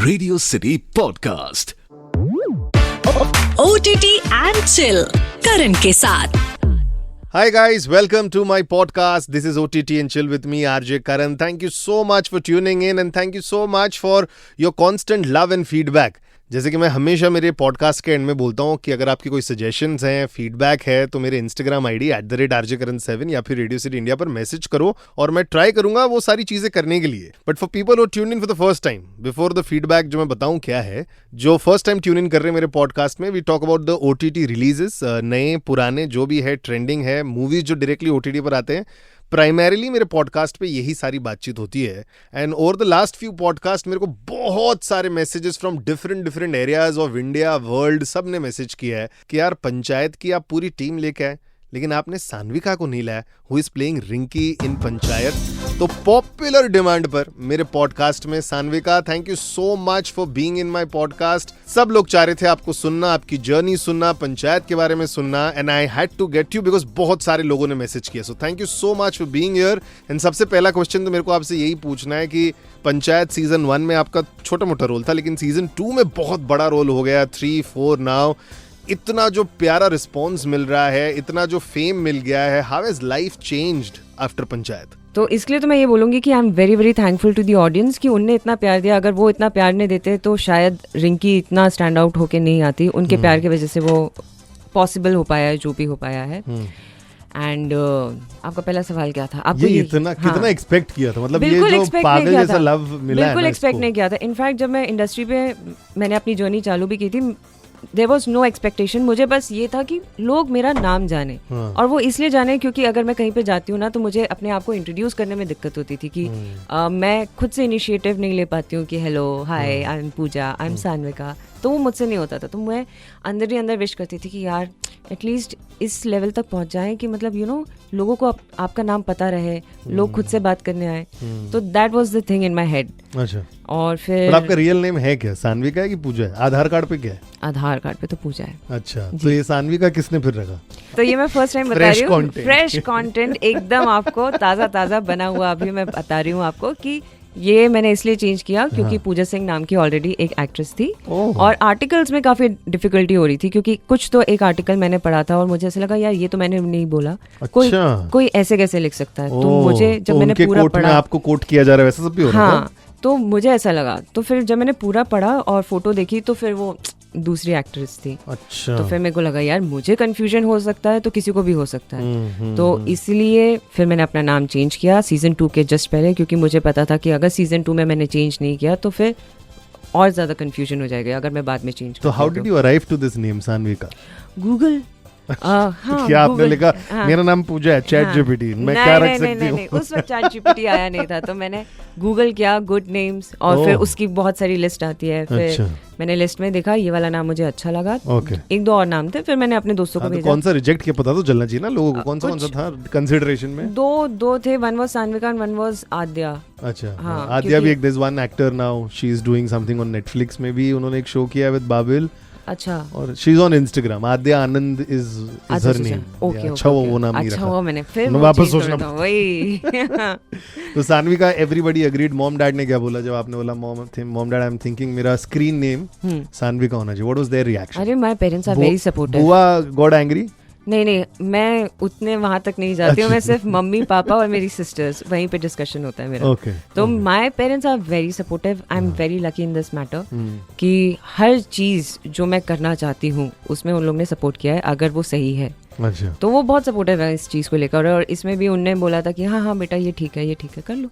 Radio city podcast OTT and chill Karan के साथ। Hi guys, welcome to my podcast. This is OTT and Chill with me, RJ Karan. Thank you so much for tuning in and thank you so much for your constant love and feedback. जैसे कि मैं हमेशा मेरे podcast के and में बोलता हूँ कि अगर आपकी कोई सजेशंस हैं, फीडबैक है तो मेरे इंस्टाग्राम आईडी @RJKaran7 या फिर रेडियो सिटी इंडिया पर मैसेज करो और मैं ट्राई करूंगा वो सारी चीजें करने के लिए। But for people who tune in for the first time, before the feedback जो मैं बताऊं क्या है, जो फर्स्ट टाइम ट्यून इन कर रहे हैं मेरे पॉडकास्ट में, we talk about the OTT releases, नए पुराने जो भी है, ट्रेंडिंग है, मूवीज जो डायरेक्टली OTT पर आते हैं। प्राइमरीली मेरे पॉडकास्ट पे यही सारी बातचीत होती है। And over the last few podcast मेरे को बहुत सारे messages from different areas of India, world, सब ने मैसेज किया है कि यार पंचायत की आप पूरी टीम लेके आए लेकिन आपने सान्विका को नहीं लाया, हु इज प्लेइंग रिंकी इन पंचायत। तो पॉपुलर डिमांड पर मेरे पॉडकास्ट में Sanvika, thank you so much for being in my podcast. सब लोग चाह रहे थे आपको सुनना, आपकी जर्नी सुनना, पंचायत के बारे में सुनना, and I had to get you because बहुत सारे लोगों ने मैसेज किया। So thank you so much for being here. And सबसे पहला क्वेश्चन तो मेरे को आपसे यही पूछना है कि पंचायत सीजन 1 में आपका छोटा मोटा रोल था, लेकिन सीजन 2 में बहुत बड़ा रोल हो गया, 3, 4 नाउ। इतना जो प्यारा रिस्पॉन्स मिल रहा है, इतना जो फेम मिल गया है, how has life changed after Panchayat? तो इसलिए तो मैं ये बोलूँगी कि I am very very thankful to the audience कि उनने इतना प्यार दिया। अगर वो इतना प्यार नहीं देते तो शायद रिंकी इतना स्टैंड आउट होके नहीं आती। उनके प्यार की वजह से वो पॉसिबल हो पाया है जो भी हो पाया है। एंड आपका पहला सवाल क्या था? आपको ये इतना कितना एक्सपेक्ट किया था? मतलब ये बिल्कुल जो एक्सपेक्ट पागल नहीं किया जैसा था, लव मिला है बिल्कुल ना एक्सपेक्ट इसको। नहीं किया था। इनफैक्ट जब मैं इंडस्ट्री पे मैंने अपनी जर्नी चालू भी की थी, देयर वॉज नो एक्सपेक्टेशन। मुझे बस ये था कि लोग मेरा नाम जाने, और वो इसलिए जाने क्योंकि अगर मैं कहीं पे जाती हूँ ना तो मुझे अपने आप को इंट्रोड्यूस करने में दिक्कत होती थी कि मैं खुद से इनिशिएटिव नहीं ले पाती हूँ कि hello hi I am Pooja, I am Sanvika, तो वो मुझसे नहीं होता था। तो मैं अंदर ही अंदर विश करती थी कि यार एटलीस्ट इस लेवल तक पहुंच जाएं कि मतलब यू नो लोगों को आपका नाम पता रहे, लोग खुद से बात करने आए। तो that was the thing in my head. अच्छा, और फिर आपका रियल नेम है क्या? सान्विका है कि पूजा है? आधार कार्ड पे क्या है? आधार कार्ड पे तो पूजा है। अच्छा, तो ये सान्विका किसने फिर रखा? तो ये मैं फर्स्ट टाइम बता रही हूँ, फ्रेश कंटेंट एकदम आपको ताज़ा बना हुआ अभी मैं बता रही हूँ आपको कि ये मैंने इसलिए चेंज किया क्योंकि पूजा सिंह नाम की ऑलरेडी एक एक्ट्रेस थी और आर्टिकल्स में काफी डिफिकल्टी हो रही थी क्योंकि कुछ तो एक आर्टिकल मैंने पढ़ा था और मुझे ऐसा लगा यार ये तो मैंने नहीं बोला। अच्छा। कोई ऐसे कैसे लिख सकता है? तो मुझे जब मैंने पूरा पढ़ा, आपको कोट किया जा रहा है वैसा सब भी हो रहा था। तो मुझे ऐसा लगा। तो फिर जब मैंने पूरा पढ़ा और फोटो देखी तो फिर वो दूसरी एक्ट्रेस थी। अच्छा। तो फिर मेरे को लगा यार मुझे कंफ्यूजन हो सकता है तो किसी को भी हो सकता है। तो इसलिए फिर मैंने अपना नाम चेंज किया सीजन 2 के जस्ट पहले, क्योंकि मुझे पता था कि अगर सीजन 2 में मैंने चेंज नहीं किया तो फिर और ज्यादा कंफ्यूजन हो जाएगा अगर मैं बाद में चेंज। तो how did you arrive to this name Sanvika? Google. हाँ, क्या आपने लिखा हाँ, मेरा नाम पूजा है, चैट जीपीटी मैं क्या रख सकती हूँ? नहीं, उस वक्त चैट जीपीटी आया नहीं था। तो मैंने गूगल किया गुड नेम्स और फिर उसकी बहुत सारी लिस्ट आती है। फिर मैंने लिस्ट में देखा ये वाला नाम मुझे अच्छा लगा। एक दो और नाम थे, फिर मैंने अपने दोस्तों को भेजा। कौन सा रिजेक्ट किया पता तो चलना चाहिए ना लोगों को, कौन सा था कंसीडरेशन में? दो थे, one was Sanvika and one was Aadya. अच्छा, हाँ, आद्या भी एक, there is one actor now, she is doing something on Netflix में भी, उन्होंने एक शो किया विद बाबिल। अच्छा, और she is on Instagram, Aadya Anand is her name. अच्छा वो नाम नहीं रखा। अच्छा वो मैंने फिर वापस सोचना वही। तो Sanvika, everybody agreed. Mom dad ने क्या बोला जब आपने बोला mom dad I am thinking मेरा स्क्रीन नेम सान्विका होना चाहिए? What was their reaction? अरे my parents are very supportive. Bua got angry? नहीं, मैं उतने वहां तक नहीं जाती हूँ। मैं सिर्फ मम्मी पापा और मेरी सिस्टर्स, वहीं पे डिस्कशन होता है मेरा। तो my parents are very supportive. I am very lucky in this matter कि हर चीज जो मैं करना चाहती हूँ उसमें उन लोग ने सपोर्ट किया है अगर वो सही है। अच्छा। तो वो बहुत सपोर्टिव है इस चीज को लेकर। और इसमें भी उनने बोला था कि हाँ बेटा ये ठीक है कर लो,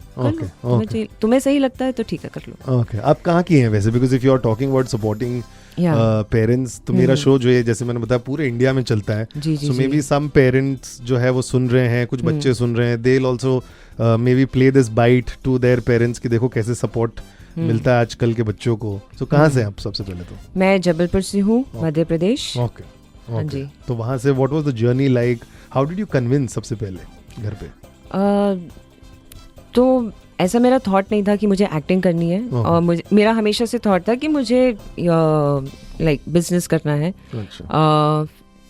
तुम्हें सही लगता है तो ठीक है कर लो। ओके, आप कहाँ की हैं वैसे? Because if you are talking about supporting parents, तो मेरा शो जो है जैसे मैंने बताया पूरे इंडिया में चलता है। सो मे बी सम पेरेंट्स जो है वो सुन रहे हैं, कुछ बच्चे सुन रहे हैं, they will also may be play this bite to their parents कि देखो कैसे सपोर्ट मिलता है आजकल के बच्चों को। सो कहाँ से आप सबसे पहले? तो मैं जबलपुर से हूँ, मध्य प्रदेश। ओके, हाँ जी। तो वहाँ से what was the journey like? How did you convince सबसे पहले घर पे? तो ऐसा मेरा थॉट नहीं था कि मुझे एक्टिंग करनी है, और मेरा हमेशा से थॉट था कि मुझे लाइक बिजनेस करना है।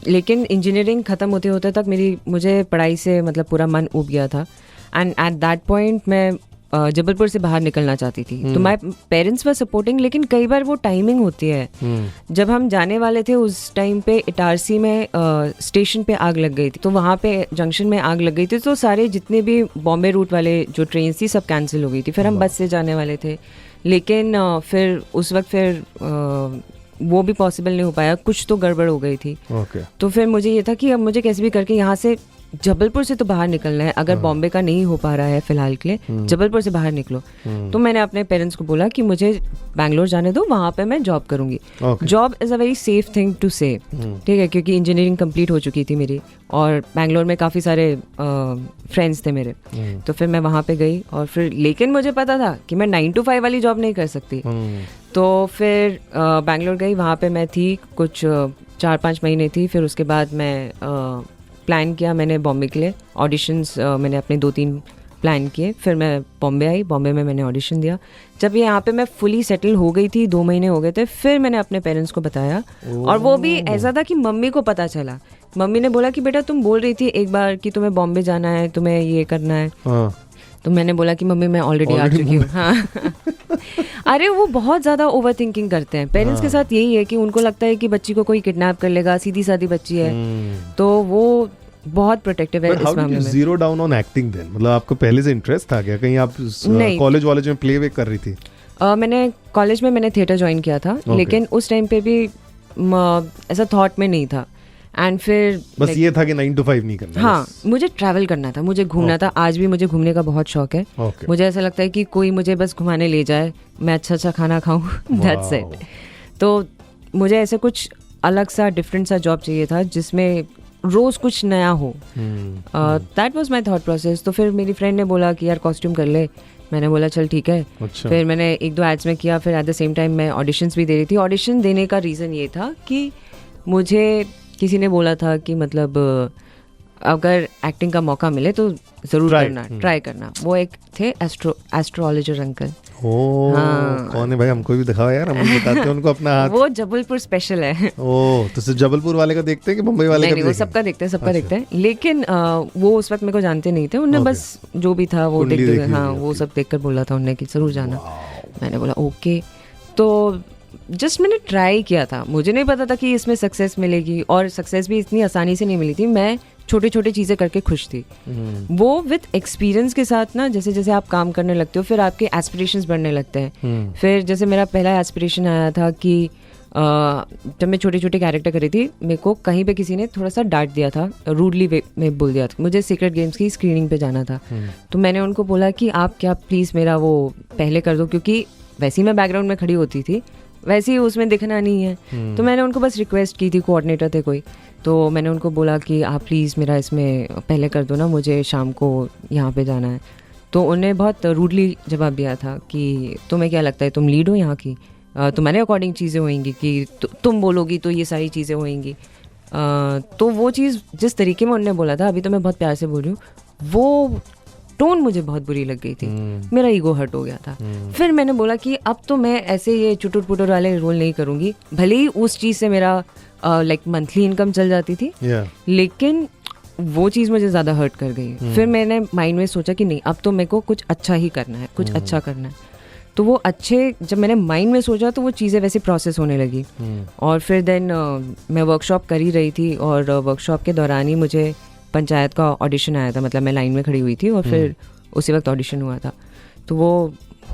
लेकिन इंजीनियरिंग खत्म होते होते तक मुझे पढ़ाई से मतलब पूरा मन उब गया था। एंड एट दैट पॉइंट मैं जबलपुर से बाहर निकलना चाहती थी। तो माय पेरेंट्स वर सपोर्टिंग, लेकिन कई बार वो टाइमिंग होती है। जब हम जाने वाले थे उस टाइम पे इटारसी में स्टेशन पे आग लग गई थी, तो वहाँ पे जंक्शन में आग लग गई थी, तो सारे जितने भी बॉम्बे रूट वाले जो ट्रेन थी सब कैंसिल हो गई थी। फिर हम बस से जाने वाले थे, लेकिन फिर उस वक्त फिर वो भी पॉसिबल नहीं हो पाया, कुछ तो गड़बड़ हो गई थी। तो फिर मुझे ये था कि अब मुझे कैसे भी करके यहाँ से जबलपुर से तो बाहर निकलना है, अगर बॉम्बे का नहीं हो पा रहा है फिलहाल के लिए, जबलपुर से बाहर निकलो। तो मैंने अपने पेरेंट्स को बोला कि मुझे बैंगलोर जाने दो, वहाँ पे मैं जॉब करूँगी। Job is a very safe thing to say, ठीक है, क्योंकि इंजीनियरिंग कंप्लीट हो चुकी थी मेरी और बैंगलोर में काफ़ी सारे फ्रेंड्स थे मेरे। तो फिर मैं वहाँ पे गई और फिर, लेकिन मुझे पता था कि मैं 9 to 5 वाली जॉब नहीं कर सकती। तो फिर बैंगलोर गई, वहाँ पे मैं थी कुछ 4-5 महीने थी। फिर उसके बाद मैं प्लान किया मैंने बॉम्बे के लिए ऑडिशंस, मैंने अपने 2-3 प्लान किए। फिर मैं बॉम्बे आई, बॉम्बे में मैंने ऑडिशन दिया। जब यहाँ पे मैं फुली सेटल हो गई थी, 2 महीने हो गए थे, फिर मैंने अपने पेरेंट्स को बताया। और वो भी ऐसा था कि मम्मी को पता चला। मम्मी ने बोला कि बेटा तुम बोल रही थी एक बार कि तुम्हें बॉम्बे जाना है, तुम्हें ये करना है। तो मैंने बोला कि मम्मी मैं ऑलरेडी आ चुकी हूँ। हाँ अरे वो बहुत ज़्यादा ओवर थिंकिंग करते हैं पेरेंट्स के साथ। यही है कि उनको लगता है कि बच्ची को कोई किडनैप कर लेगा, सीधी सादी बच्ची है, तो वो बहुत प्रोटेक्टिव है इस मामले में। Zero down on acting then, मतलब आपको पहले से इंटरेस्ट था क्या? कहीं आप कॉलेज में प्ले वे कर रही थी? मैंने कॉलेज में मैंने थिएटर ज्वाइन किया था, लेकिन उस टाइम पे भी ऐसा थॉट में नहीं था। एंड फिर बस ये था कि 9 to 5 नहीं करना। हाँ, मुझे ट्रैवल करना था, मुझे घूमना था। आज भी मुझे घूमने का बहुत शौक है। मुझे ऐसा लगता है कि कोई मुझे बस घुमाने ले जाए, मैं अच्छा खाना खाऊं, दैट्स इट। तो मुझे ऐसा कुछ अलग सा डिफरेंट सा जॉब चाहिए था जिसमें रोज कुछ नया हो। That was my thought process. तो फिर मेरी फ्रेंड ने बोला कि यार कॉस्ट्यूम कर ले। मैंने बोला चल ठीक है। अच्छा। फिर मैंने 1-2 एड्स में किया, फिर एट द सेम टाइम मैं ऑडिशंस भी दे रही थी। ऑडिशन देने का रीज़न ये था कि मुझे किसी ने बोला था कि मतलब अगर एक्टिंग का मौका मिले तो ज़रूर करना, ट्राई करना। वो एक थे एस्ट्रोलॉजर अंकल। कौन है भाई? हमको भी दिखाओ यार, हम बताते हैं उनको अपना हाथ। वो जबलपुर स्पेशल है। तो सिर्फ जबलपुर वाले का देखते हैं कि मुंबई वाले का? नहीं, वो सबका देखते हैं, सबका देखते हैं। लेकिन वो उस वक्त मेरे को जानते नहीं थे, उन्हें बस जो भी था वो देखते, हाँ वो सब देखकर बोला था उन्हें कि जरूर जाना। मैंने बोला ओके। तो जस्ट मैंने ट्राई किया था, मुझे नहीं पता था कि इसमें सक्सेस मिलेगी, और सक्सेस भी इतनी आसानी से नहीं मिली थी। मैं छोटी छोटी चीज़ें करके खुश थी। वो विद एक्सपीरियंस के साथ ना, जैसे जैसे आप काम करने लगते हो फिर आपके एस्पिरेशंस बढ़ने लगते हैं। फिर जैसे मेरा पहला एस्पिरेशन आया था कि जब मैं छोटे छोटे कैरेक्टर कर रही थी, मेरे को कहीं पे किसी ने थोड़ा सा डांट दिया था, रूडली वे में बोल दिया था। मुझे सीक्रेट गेम्स की स्क्रीनिंग पे जाना था। तो मैंने उनको बोला कि आप क्या प्लीज़ मेरा वो पहले कर दो, क्योंकि वैसे ही मैं बैकग्राउंड में खड़ी होती थी, वैसे ही उसमें दिखना नहीं है। तो मैंने उनको बस रिक्वेस्ट की थी, कोऑर्डिनेटर थे कोई, तो मैंने उनको बोला कि आप प्लीज़ मेरा इसमें पहले कर दो ना, मुझे शाम को यहाँ पे जाना है। तो उन्हें बहुत रूडली जवाब दिया था कि तुम्हें क्या लगता है, तुम लीड हो यहाँ की, तुम्हारे अकॉर्डिंग चीज़ें होंगी कि तुम बोलोगी तो ये सारी चीज़ें होंगी। तो वो चीज़ जिस तरीके में उन्होंने बोला था, अभी तो मैं बहुत प्यार से बोल रही हूँ, वो टोन मुझे बहुत बुरी लग गई थी। मेरा ईगो हर्ट हो गया था। फिर मैंने बोला कि अब तो मैं ऐसे ये चुटुर पुटुर वाले रोल नहीं करूँगी। भले ही उस चीज़ से मेरा लाइक मंथली इनकम चल जाती थी, लेकिन वो चीज़ मुझे ज़्यादा हर्ट कर गई। फिर मैंने माइंड में सोचा कि नहीं, अब तो मेरे को कुछ अच्छा ही करना है, कुछ अच्छा करना है। तो वो अच्छे, जब मैंने माइंड में सोचा तो वो चीज़ें वैसे प्रोसेस होने लगी। और फिर देन मैं वर्कशॉप कर ही रही थी, और वर्कशॉप के दौरान ही मुझे पंचायत का ऑडिशन आया था। मतलब मैं लाइन में खड़ी हुई थी और फिर उसी वक्त ऑडिशन हुआ था, तो वो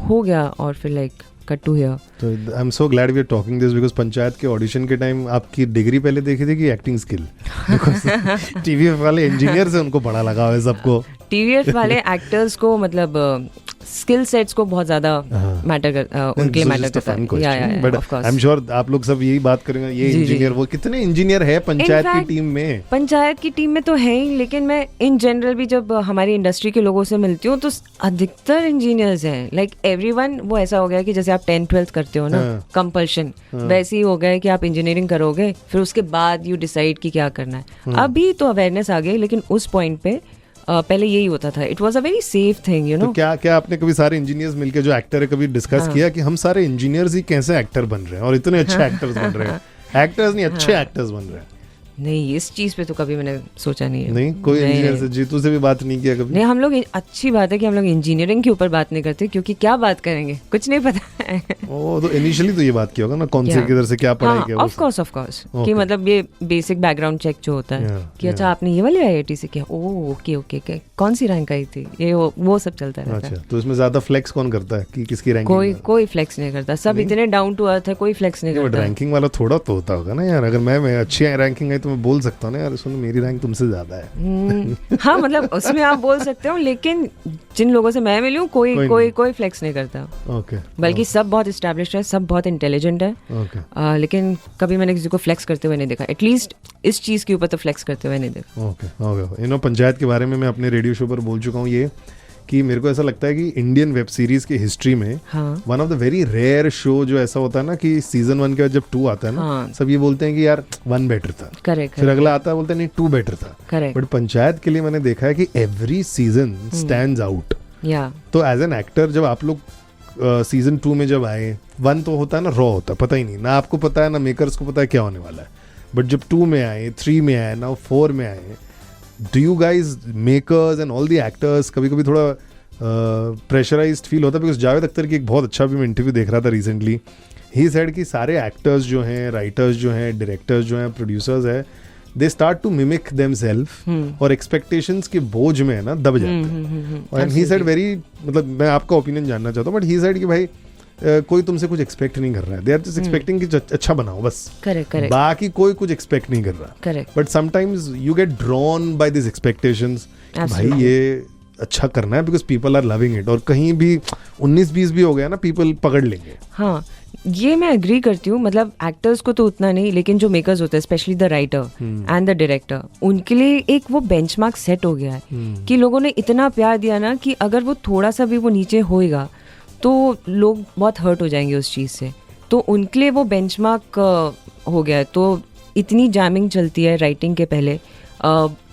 हो गया। और फिर लाइक कट टू हियर। तो I am so glad we are talking this, because Panchayat के ऑडिशन के टाइम आपकी डिग्री पहले देखी थी कि एक्टिंग स्किल? टीवीएफ वाले इंजीनियर से उनको बड़ा लगा है सबको। टीवीएफ वाले एक्टर्स को मतलब स्किल सेट्स को बहुत ज्यादा मैटर कर, उनके लिए मैटर करता है। बट आई एम श्योर आप लोग सब यही बात करेंगे, ये इंजीनियर, वो कितने इंजीनियर है पंचायत की टीम में? पंचायत की टीम में तो है ही, लेकिन मैं इन जनरल भी जब हमारी इंडस्ट्री के लोगों से मिलती हूँ तो अधिकतर इंजीनियर्स हैं। लाइक एवरीवन, वो ऐसा हो गया कि जैसे आप 10th-12th करते हो ना, कंपल्शन, वैसे ही हो गया कि आप इंजीनियरिंग करोगे, फिर उसके बाद यू डिसाइड कि क्या करना है। अभी तो अवेयरनेस आ गई, लेकिन उस पॉइंट पे पहले यही होता था। It was a very safe thing, you know. तो क्या आपने कभी सारे इंजीनियर्स मिलके, जो एक्टर है, कभी डिस्कस किया कि हम सारे इंजीनियर्स ही कैसे एक्टर बन रहे हैं और इतने अच्छे एक्टर्स बन रहे हैं? एक्टर्स नहीं, अच्छे एक्टर्स बन रहे हैं। नहीं, इस चीज पे तो कभी मैंने सोचा नहीं है। नहीं, कोई इंजीनियर से, जीतू से भी बात नहीं किया कभी? नहीं, हम लोग, अच्छी बात है कि हम लोग इंजीनियरिंग के ऊपर बात नहीं करते, क्योंकि क्या बात करेंगे, कुछ नहीं पता है। ओ, तो इनिशियली तो ये बात किया होगा ना, कौन से किधर से क्या पढ़ाई किया? ऑफ कोर्स कि मतलब ये बेसिक बैकग्राउंड चेक जो होता है कि अच्छा आपने ये वाले IIT से किया, ओके ओके, कौन सी रैंक आई थी, ये वो सब चलता रहता है। अच्छा, तो इसमें ज्यादा फ्लेक्स कौन करता है कि किसकी रैंकिंग? कोई फ्लेक्स नहीं करता, सब इतने डाउन टू अर्थ है, कोई फ्लेक्स नहीं करता। रैंकिंग वाला थोड़ा तो होता होगा ना यार, अगर मैं अच्छी रैंकिंग है तो मैं बोल सकता हूँ ना यार, सुनो मेरी रैंक तुमसे ज्यादा है। हाँ, मतलब उसमें आप बोल सकते हो, लेकिन जिन लोगों से मैं मिली हूँ कोई फ्लेक्स नहीं करता। ओके, बल्कि सब बहुत एस्टैब्लिश्ड है, सब बहुत इंटेलिजेंट है। ओके, लेकिन कभी मैंने किसी को फ्लेक्स करते हुए नहीं देखा, एटलीस्ट इस चीज के ऊपर तो फ्लेक्स करते हुए नहीं देखा। ओके, पंचायत के बारे में मैं अपने रेडियो शो पर बोल चुका हूँ ये, कि मेरे को ऐसा लगता है कि इंडियन वेब सीरीज की हिस्ट्री में one of the very rare show जो ऐसा होता है ना कि सीजन 1 के बाद जब 2 आता है ना, सब ये बोलते हैं कि यार 1 बेटर था, करेक्ट, फिर अगला आता है बोलते हैं नहीं 2 बेटर था, करेक्ट। बट पंचायत के लिए मैंने देखा है कि एवरी सीजन स्टैंड्स आउट। तो एज एन एक्टर जब आप लोग सीजन 2 में जब आए, 1 तो होता है ना रॉ होता है, पता ही नहीं ना आपको पता है ना मेकर्स को पता है क्या होने वाला है, बट जब 2 में आए, 3 में आए, नाउ 4 में आए, do you guys makers and all the actors कभी कभी थोड़ा प्रेशराइज्ड फील होता है? बिकॉज जावेद अख्तर की एक बहुत अच्छा भी मैं इंटरव्यू देख रहा था रिसेंटली, ही सेड कि सारे एक्टर्स जो हैं, राइटर्स जो हैं, डायरेक्टर्स जो हैं, प्रोड्यूसर्स हैं, they start to mimic themselves और एक्सपेक्टेशंस के बोझ में है ना दब जाते हैं। और ही सेड वेरी, मतलब मैं आपका ओपिनियन जानना चाहता हूँ, बट ही सेड कि भाई कोई तुमसे कुछ एक्सपेक्ट नहीं कर रहा है, दे आर जस्ट एक्सपेक्टिंग कि अच्छा बनाओ बस, करेक्ट, बाकी कोई कुछ एक्सपेक्ट नहीं कर रहा, correct. But sometimes you get drawn by this expectations, भाई ये अच्छा करना है because people are loving it, और कहीं भी 19-20 भी हो गया ना, पीपल पकड़ लेंगे। हाँ, ये मैं एग्री करती हूँ, मतलब एक्टर्स को तो उतना नहीं, लेकिन जो मेकर्स होते हैं, specially the writer and the director, उनके लिए एक वो बेंचमार्क सेट हो गया है कि लोगों ने इतना प्यार दिया ना कि अगर वो थोड़ा सा भी वो नीचे होएगा तो लोग बहुत हर्ट हो जाएंगे उस चीज़ से, तो उनके लिए वो बेंचमार्क हो गया है। तो इतनी जैमिंग चलती है राइटिंग के पहले,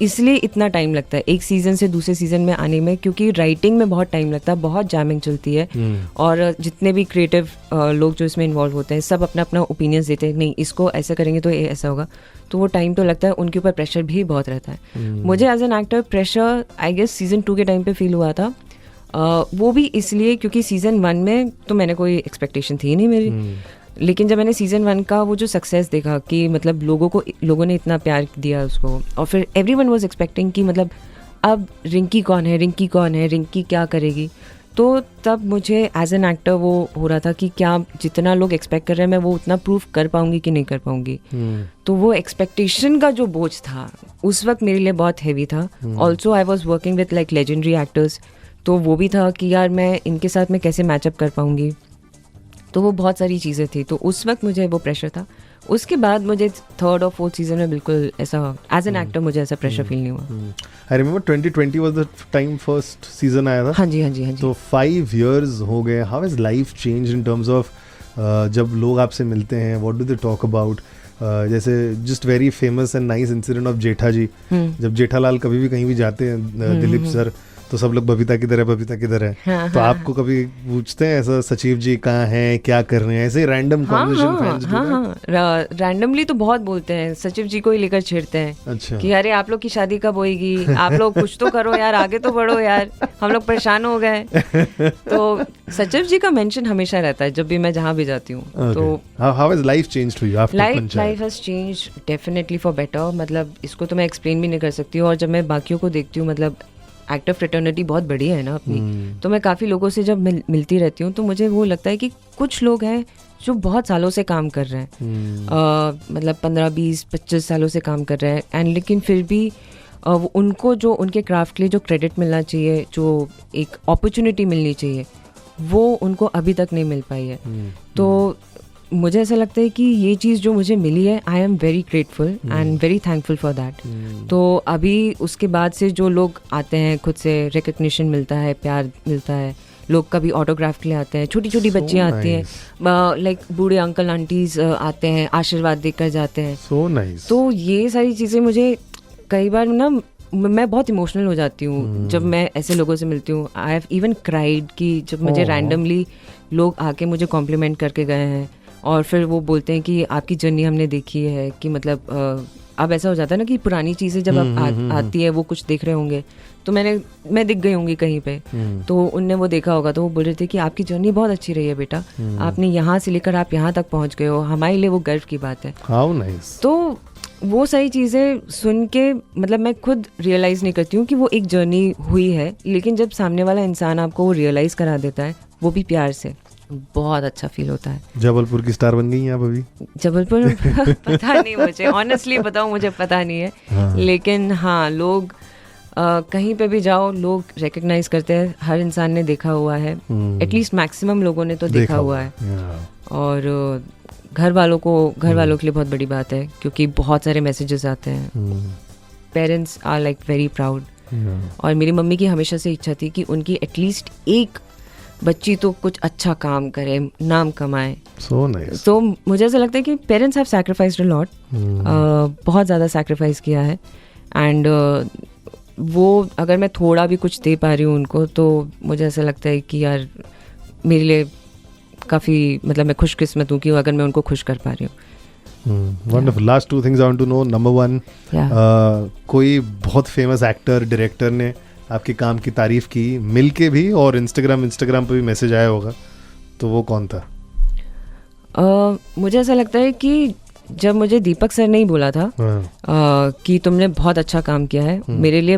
इसलिए इतना टाइम लगता है एक सीज़न से दूसरे सीज़न में आने में, क्योंकि राइटिंग में बहुत टाइम लगता है, बहुत जैमिंग चलती है। और जितने भी क्रिएटिव लोग जो इसमें इन्वॉल्व होते हैं, सब अपना अपना ओपिनियंस देते हैं, नहीं इसको ऐसा करेंगे तो ये ऐसा होगा, तो वो टाइम तो लगता है, उनके ऊपर प्रेशर भी बहुत रहता है। मुझे as an actor pressure I guess season 2 के टाइम पे फील हुआ था, वो भी इसलिए क्योंकि सीज़न 1 में तो मैंने कोई एक्सपेक्टेशन थी नहीं मेरी, लेकिन जब मैंने सीज़न 1 का वो जो सक्सेस देखा कि मतलब लोगों ने इतना प्यार दिया उसको, और फिर एवरीवन वाज एक्सपेक्टिंग कि मतलब अब रिंकी कौन है, रिंकी क्या करेगी, तो तब मुझे एज एन एक्टर वो हो रहा था कि क्या जितना लोग एक्सपेक्ट कर रहे हैं मैं वो उतना प्रूव कर पाऊंगी कि नहीं कर पाऊंगी। तो वो एक्सपेक्टेशन का जो बोझ था उस वक्त मेरे लिए बहुत हैवी था। Also I was working with like legendary actors, तो वो भी था कि यार मैं इनके साथ में कैसे मैचअप कर पाऊंगी, तो वो बहुत सारी चीज़ें थी, तो उस वक्त मुझे वो प्रेशर था। उसके बाद मुझे 3rd और 4th सीजन में बिल्कुल ऐसा एज एन एक्टर मुझे ऐसा प्रेशर फील नहीं हुआ। I remember 2020 was the time first season आया था। हाँ जी। तो 5 years हो गए, how has life change in terms of जब लोग आपसे मिलते हैं, what do they talk about? जैसे just very famous and nice incident of Jetha ji, जब जेठालाल कभी भी कहीं भी जाते हैं, दिलीप सर, तो सब लोग बबीता किधर है। हाँ, तो आपको कभी पूछते हैं ऐसा सचिव जी कहाँ हैं, क्या कर रहे हैं, ऐसे रैंडम कन्वर्सेशन फैंस? हाँ, रैंडमली तो बहुत बोलते हैं, सचिव जी को ही लेकर छेड़ते हैं। अच्छा। कि अरे आप लोग की शादी कब होएगी, आप लोग कुछ तो करो यार, आगे तो बढ़ो यार, हम लोग परेशान हो गए। तो सचिव जी का मेंशन हमेशा रहता है जब भी मैं जहाँ भी जाती हूँ। तो how has life changed for you after panchayat? Life has changed definitely for better, मतलब इसको तो मैं एक्सप्लेन भी नहीं कर सकती हूँ। और जब मैं बाकियों को देखती हूँ, मतलब एक्टर फ्रेटर्निटी बहुत बढ़िया है ना अपनी, तो मैं काफ़ी लोगों से जब मिलती रहती हूँ तो मुझे वो लगता है कि कुछ लोग हैं जो बहुत सालों से काम कर रहे हैं, मतलब 15, 20, 25 सालों से काम कर रहे हैं, एंड लेकिन फिर भी उनको जो उनके क्राफ्ट के लिए जो क्रेडिट मिलना चाहिए, जो एक अपॉर्चुनिटी मिलनी चाहिए, वो उनको अभी तक नहीं मिल पाई है। तो मुझे ऐसा लगता है कि ये चीज़ जो मुझे मिली है, आई am very grateful and very thankful for that. तो अभी उसके बाद से जो लोग आते हैं, खुद से रिकग्निशन मिलता है, प्यार मिलता है, लोग कभी ऑटोग्राफ के लिए आते हैं, छोटी छोटी बच्चियाँ आती हैं, लाइक बूढ़े अंकल आंटीज आते हैं, आशीर्वाद देकर जाते हैं। So nice. तो ये सारी चीज़ें मुझे कई बार ना मैं बहुत इमोशनल हो जाती हूँ जब मैं ऐसे लोगों से मिलती हूँ। आई हैव इवन क्राइड कि जब मुझे रैंडमली लोग आके मुझे कॉम्प्लीमेंट करके गए हैं, और फिर वो बोलते हैं कि आपकी जर्नी हमने देखी है, कि मतलब अब ऐसा हो जाता है ना कि पुरानी चीज़ें जब आती है, वो कुछ देख रहे होंगे तो मैं दिख गई होंगी कहीं पे, तो उनने वो देखा होगा, तो वो बोल रहे थे कि आपकी जर्नी बहुत अच्छी रही है बेटा, आपने यहाँ से लेकर आप यहाँ तक पहुँच गए हो, हमारे लिए वो गर्व की बात है। How nice. तो वो सारी चीज़ें सुन के मतलब मैं खुद रियलाइज़ नहीं करती हूँ कि वो एक जर्नी हुई है, लेकिन जब सामने वाला इंसान आपको वो रियलाइज़ करा देता है, वो भी प्यार से, बहुत अच्छा फील होता है। जबलपुर की स्टार बन गई हैं आप अभी? जबलपुर पता नहीं मुझे, ऑनेस्टली बताऊँ मुझे पता नहीं है। हाँ। लेकिन हाँ, लोग कहीं पे भी जाओ लोग रिकग्नाइज करते हैं, हर इंसान ने देखा हुआ है, एटलीस्ट मैक्सिमम लोगों ने तो देखा हुआ है। और घर वालों के लिए बहुत बड़ी बात है, क्योंकि बहुत सारे मैसेजेस आते हैं। Parents are like very proud. और मेरी मम्मी की हमेशा से इच्छा थी कि उनकी एटलीस्ट एक बच्ची तो कुछ अच्छा काम करे, नाम कमाए। So nice. तो मुझे ऐसा लगता है कि parents have sacrificed a lot, बहुत ज़्यादा सैक्रिफाइस किया है। एंड वो अगर मैं थोड़ा भी कुछ दे पा रही हूँ उनको, तो मुझे ऐसा लगता है कि यार मेरे लिए काफ़ी, मतलब मैं खुशकिस्मत हूँ कि अगर मैं उनको खुश कर पा रही हूँ। Wonderful. Last two things I want to know. Number one, कोई बहुत फेमस एक्टर डायरेक्टर ने आपके काम की तारीफ की, मिल के भी, और इंस्टाग्राम पे भी मैसेज आया होगा, तो वो कौन था? मुझे ऐसा लगता है कि जब मुझे दीपक सर ने ही बोला था कि तुमने बहुत अच्छा काम किया है, मेरे लिए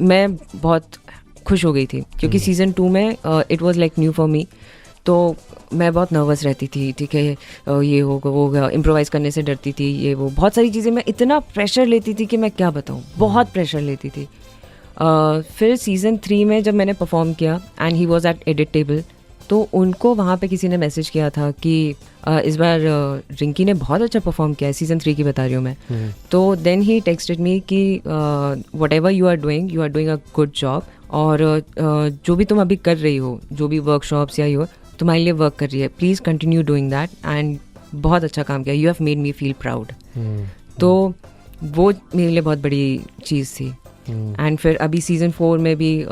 मैं बहुत खुश हो गई थी, क्योंकि सीज़न 2 में it was like new for me, तो मैं बहुत नर्वस रहती थी। ठीक है, ये होगा, इम्प्रोवाइज़ करने से डरती थी, ये वो बहुत सारी चीज़ें, मैं इतना प्रेशर लेती थी कि मैं क्या बताऊँ, बहुत प्रेशर लेती थी। फिर सीज़न 3 में जब मैंने परफॉर्म किया and he was at edit table, तो उनको वहाँ पे किसी ने मैसेज किया था कि इस बार रिंकी ने बहुत अच्छा परफॉर्म किया है, सीज़न 3 की बता रही हूँ मैं। तो देन ही टेक्स्टेड मी कि whatever you are doing a good job, और जो भी तुम अभी कर रही हो, जो भी वर्कशॉप्स या यो तुम्हारे लिए वर्क कर रही है, please continue doing that, and बहुत अच्छा काम किया, you have made me feel proud. तो वो मेरे लिए बहुत बड़ी चीज़ थी। एंड फिर अभी सीज़न 4 में भी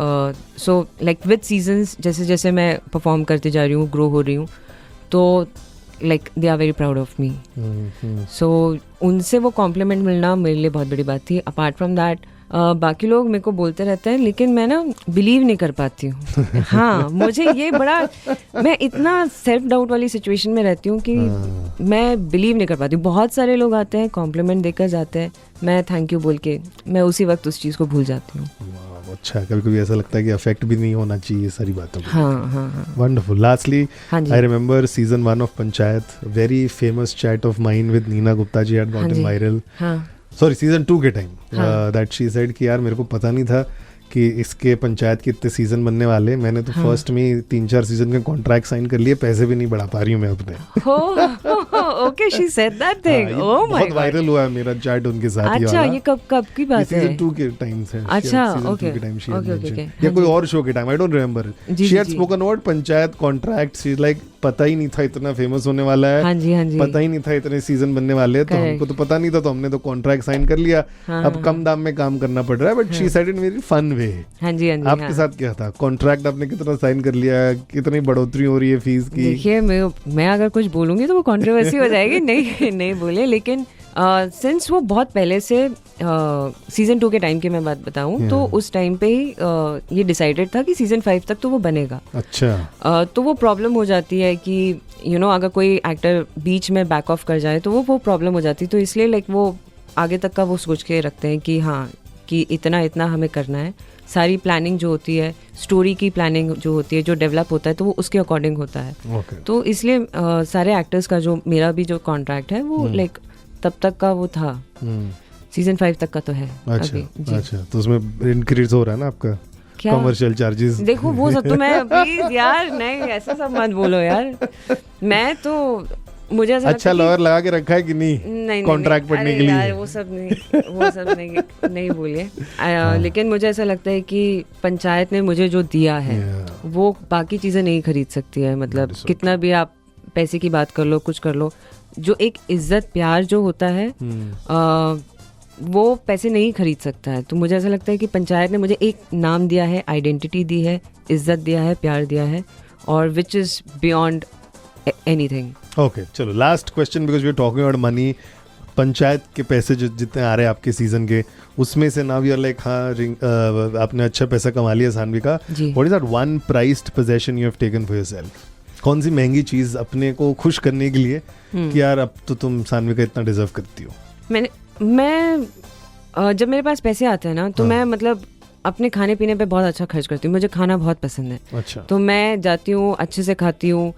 सो लाइक विद सीजन्स, जैसे जैसे मैं परफॉर्म करते जा रही हूँ, ग्रो हो रही हूँ, तो like they are very proud of me. So उनसे वो कॉम्प्लीमेंट मिलना मेरे लिए बहुत बड़ी बात थी। अपार्ट फ्रॉम दैट बाकी लोग मेरे को बोलते रहते हैं, लेकिन मैं ना बिलीव नहीं कर पाती हूँ। हाँ, मुझे ये बड़ा, मैं इतना सेल्फ डाउट वाली सिचुएशन में रहती हूँ कि मैं बिलीव नहीं कर पाती हूँ। बहुत सारे लोग आते हैं, कॉम्प्लीमेंट देकर जाते हैं, मैं थैंक यू बोल के मैं उसी वक्त उस चीज़ को भूल जाती हूँ। अच्छा, कभी कभी ऐसा लगता है कि अफेक्ट भी नहीं होना चाहिए सारी बातों को। हाँ। Wonderful. Lastly, I remember season 1 of Panchayat, very famous chat of mine with Neena Gupta ji had gotten viral. Sorry, season 2 के टाइम दैट शी सेड कि यार मेरे को पता नहीं था कि इसके पंचायत के इतने सीजन बनने वाले, मैंने तो फर्स्ट में 3-4 सीजन के कॉन्ट्रैक्ट साइन कर लिए, पैसे भी नहीं बढ़ा पा रही हूँ मैं अपने। Okay, she said that thing. Oh my God, बहुत वायरल हुआ है मेरा चैट उनके साथ। अच्छा, ये कब की बात है? सीजन 2 के टाइम से। अच्छा, ओके, या कोई और शो के time, I don't remember. She had spoken about panchayat contract. She like पता ही नहीं था इतना फेमस होने वाला है। हाँ जी। पता ही नहीं था इतने सीजन बनने वाले हैं, तो हमको तो पता नहीं था, तो हमने तो कॉन्ट्रैक्ट साइन कर लिया। अब कम दाम में काम करना पड़ रहा है, but she said in very fun way. हाँ जी। आपके साथ क्या था? कॉन्ट्रैक्ट आपने कितना साइन कर लिया? कितनी बढ़ोतरी हो रही है फीस की? देखिए, मैं अगर कुछ बोलूंगी तो वो कंट्रोवर्सी हो जाएगी। नहीं बोले, लेकिन सिंस वो बहुत पहले से सीजन 2 के टाइम की मैं बात बताऊं, तो उस टाइम पे ही ये डिसाइडेड था कि सीजन 5 तक तो वो बनेगा। अच्छा। तो वो प्रॉब्लम हो जाती है कि अगर कोई एक्टर बीच में बैक ऑफ कर जाए तो वो प्रॉब्लम हो जाती है। तो इसलिए लाइक वो आगे तक का वो सोच के रखते हैं कि हाँ, कि इतना हमें करना है। सारी प्लानिंग जो होती है, स्टोरी की प्लानिंग जो होती है, जो डेवलप होता है, तो वो उसके अकॉर्डिंग होता है। तो इसलिए सारे एक्टर्स का जो मेरा भी जो कॉन्ट्रैक्ट है वो लाइक तब तक का वो था। सीजन 5 तक का तो है। अच्छा, तो उसमें इंक्रीज हो रहा है ना आपका कमर्शियल चार्जेस? देखो, वो सब तो मैं प्लीज यार, नहीं ऐसा सब मत बोलो यार। मैं तो मुझे अच्छा लॉयर लगा के रखा है कि नहीं कॉन्ट्रैक्ट पढ़ने के लिए? यार वो सब नहीं बोलिए। लेकिन मुझे ऐसा लगता है कि पंचायत ने मुझे जो दिया है वो बाकी चीज़ें नहीं खरीद सकती है। मतलब कितना भी आप पैसे की बात कर लो, कुछ कर लो, जो एक इज्जत प्यार जो होता है वो पैसे नहीं खरीद सकता है। तो मुझे ऐसा लगता है कि पंचायत ने मुझे एक नाम दिया है, आइडेंटिटी दी है, इज्जत दिया है, प्यार दिया है, और which is beyond anything. Okay चलो last question because we are talking about money. Panchayat के पैसे जो जितने आ रहे हैं आपके सीजन के, उसमें से नाउ यू आर लाइक आपने अच्छा पैसा कमा लिया सानवी का. What is that one priced possession you have taken for yourself? कौन सी महंगी चीज अपने को खुश करने के लिए कि यार अब तो तुम सानवी का इतना डिजर्व करती हो? मैं जब मेरे पास पैसे आते हैं ना तो मैं मतलब अपने खाने पीने पे बहुत अच्छा खर्च करती हूँ. मुझे खाना बहुत पसंद है. अच्छा. तो मैं जाती हूँ, अच्छे से खाती हूँ,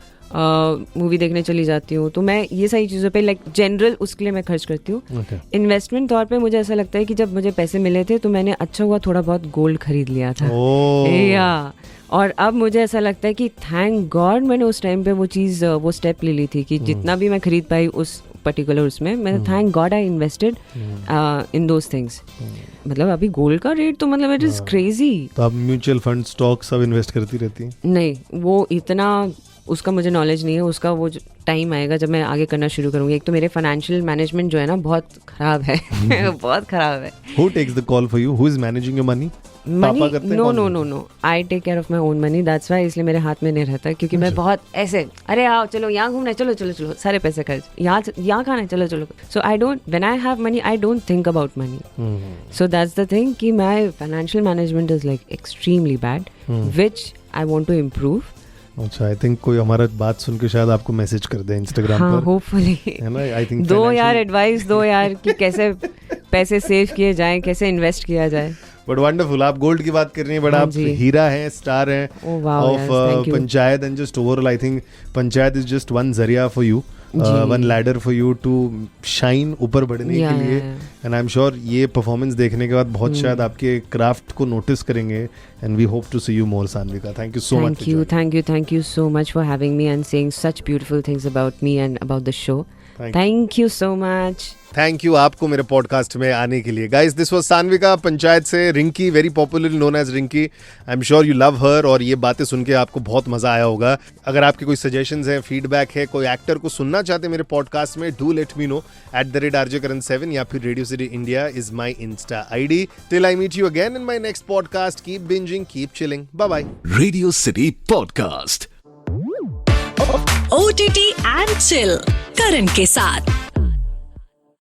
मूवी देखने चली जाती हूँ. तो मैं ये सारी चीज़ों पे लाइक जनरल उसके लिए मैं खर्च करती हूँ. इन्वेस्टमेंट तौर पे मुझे ऐसा लगता है कि जब मुझे पैसे मिले थे तो मैंने अच्छा हुआ थोड़ा बहुत गोल्ड खरीद लिया था. या और अब मुझे ऐसा लगता है कि थैंक गॉड मैंने उस टाइम पे वो स्टेप ले ली थी कि जितना भी मैं खरीद पाई उस पर्टिकुलर उसमें, मैं thank God I invested in those things. मतलब अभी गोल्ड का रेट तो मतलब इट इज क्रेजी. तो आप म्यूचुअल फंड स्टॉक सब इन्वेस्ट करती रहती हैं? नहीं, वो इतना उसका मुझे नॉलेज नहीं है. उसका वो टाइम आएगा जब मैं आगे करना शुरू करूंगी. एक तो मेरे फाइनेंशियल मैनेजमेंट जो है ना बहुत खराब है. बहुत खराब है. Who takes the call for you? Who is managing your money? Money no I take care of my own money. That's why इसलिए मेरे हाथ में नहीं रहता है क्योंकि मैं बहुत ऐसे अरे आओ चलो यहाँ घूमना है, चलो चलो चलो सारे पैसे खर्च, यहाँ खाना है, चलो चलो. So I don't, when I have money I don't think about money. So that's the thing कि my financial management is like extremely bad which I want to improve. अच्छा, आई थिंक कोई हमारा बात सुन के शायद आपको मैसेज कर दे Instagram पर. होपफुली. है ना? आई थिंक दो यार एडवाइस दो यार कि कैसे पैसे सेव किए जाएं, कैसे इन्वेस्ट किया जाए. But wonderful. आप गोल्ड की बात कर रही हैं बट आप हीरा हैं, स्टार हैं of Panchayat and just overall I think Panchayat is just one जरिया for you, one ladder for you to shine, ऊपर बढ़ने के लिए. एंड आई एम श्योर ये परफॉर्मेंस देखने के बाद बहुत शायद आपके क्राफ्ट को नोटिस करेंगे. And we hope to see you more Sanvika. Thank you so much. Thank you so much for having me and saying such beautiful things about me and about the show. Thank you so much. Thank you आपको मेरे podcast में आने के लिए. Guys this was Sanvika Panchayat से. Rinki, very popularly known as Rinki. I am sure you love her और ये बातें सुन के आपको बहुत मजा आया होगा. अगर आपके कोई सजेशंस हैं, फीडबैक है, कोई एक्टर को सुनना चाहते हैं मेरे पॉडकास्ट में, do let me know @RJkaran7 या फिर radio city India is my insta ID. Till I meet you again in my next podcast. Keep binging, keep chilling. Bye bye. Radio City Podcast. OTT and Chill Karan के साथ.